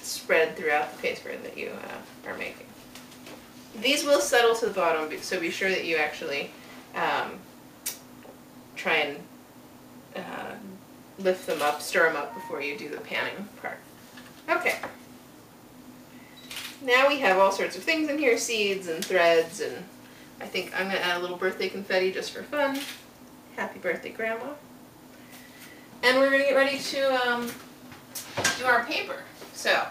spread throughout the paper that you are making. These will settle to the bottom, so be sure that you actually try and lift them up, stir them up before you do the panning part. Okay. Now we have all sorts of things in here, seeds and threads, and I think I'm going to add a little birthday confetti just for fun. Happy birthday, Grandma. And we're going to get ready to do our paper. So,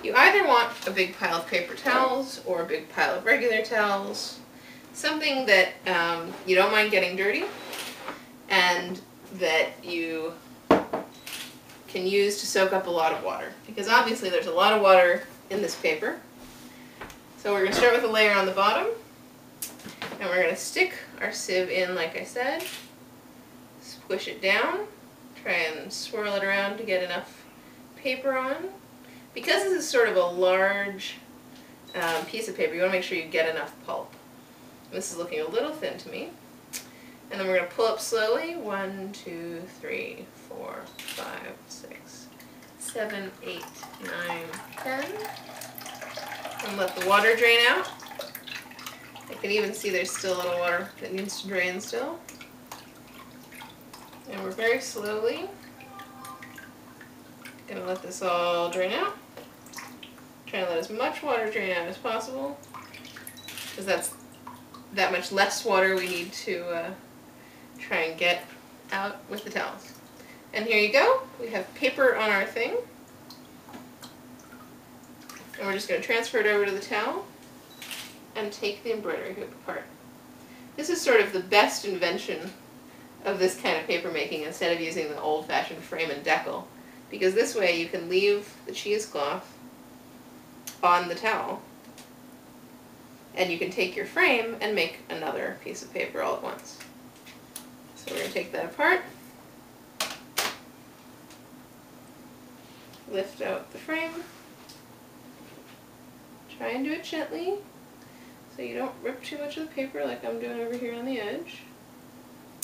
you either want a big pile of paper towels or a big pile of regular towels, something that you don't mind getting dirty and that you can use to soak up a lot of water, because obviously there's a lot of water in this paper. So we're going to start with a layer on the bottom, and we're going to stick our sieve in like I said, squish it down, try and swirl it around to get enough paper on. Because this is sort of a large piece of paper, you want to make sure you get enough pulp. This is looking a little thin to me. And then we're going to pull up slowly. 1, 2, 3, 4, 5, 6, 7, 8, 9, 10. And let the water drain out. I can even see there's still a little water that needs to drain still. And we're very slowly going to let this all drain out. Trying to let as much water drain out as possible, because that's that much less water we need to try and get out with the towels. And here you go. We have paper on our thing. And we're just going to transfer it over to the towel and take the embroidery hoop apart. This is sort of the best invention of this kind of paper making instead of using the old-fashioned frame and decal, because this way you can leave the cheesecloth on the towel and you can take your frame and make another piece of paper all at once. So we're going to take that apart, lift out the frame, try and do it gently so you don't rip too much of the paper like I'm doing over here on the edge.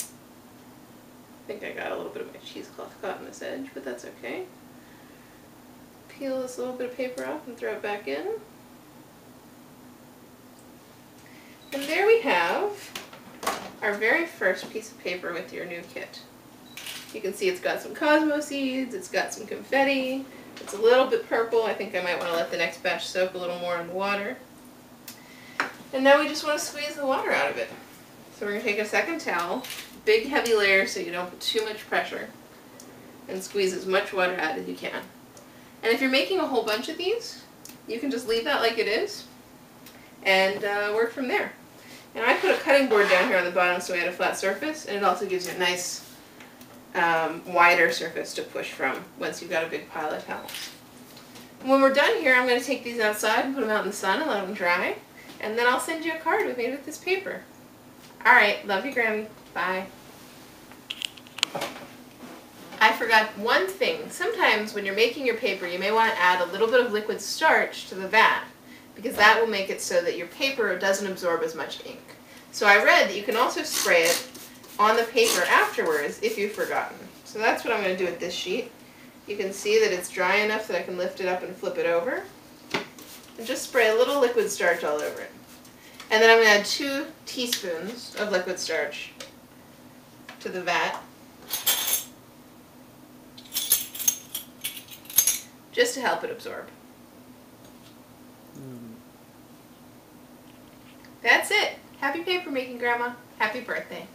I think I got a little bit of my cheesecloth caught on this edge, but that's okay. Peel this little bit of paper off and throw it back in. And there we have our very first piece of paper with your new kit. You can see it's got some Cosmo seeds, it's got some confetti, it's a little bit purple. I think I might want to let the next batch soak a little more in the water. And now we just want to squeeze the water out of it. So we're going to take a second towel, big heavy layer so you don't put too much pressure, and squeeze as much water out as you can. And if you're making a whole bunch of these, you can just leave that like it is and work from there. And I put a cutting board down here on the bottom so we had a flat surface, and it also gives you a nice wider surface to push from once you've got a big pile of towels. And when we're done here, I'm going to take these outside and put them out in the sun and let them dry, and then I'll send you a card we made with this paper. Alright, love you, Grammy. Bye. I forgot one thing. Sometimes when you're making your paper, you may want to add a little bit of liquid starch to the vat, because that will make it so that your paper doesn't absorb as much ink. So I read that you can also spray it on the paper afterwards if you've forgotten. So that's what I'm going to do with this sheet. You can see that it's dry enough that I can lift it up and flip it over. And just spray a little liquid starch all over it. And then I'm going to add 2 teaspoons of liquid starch to the vat, just to help it absorb. That's it. Happy paper making, Grandma. Happy birthday.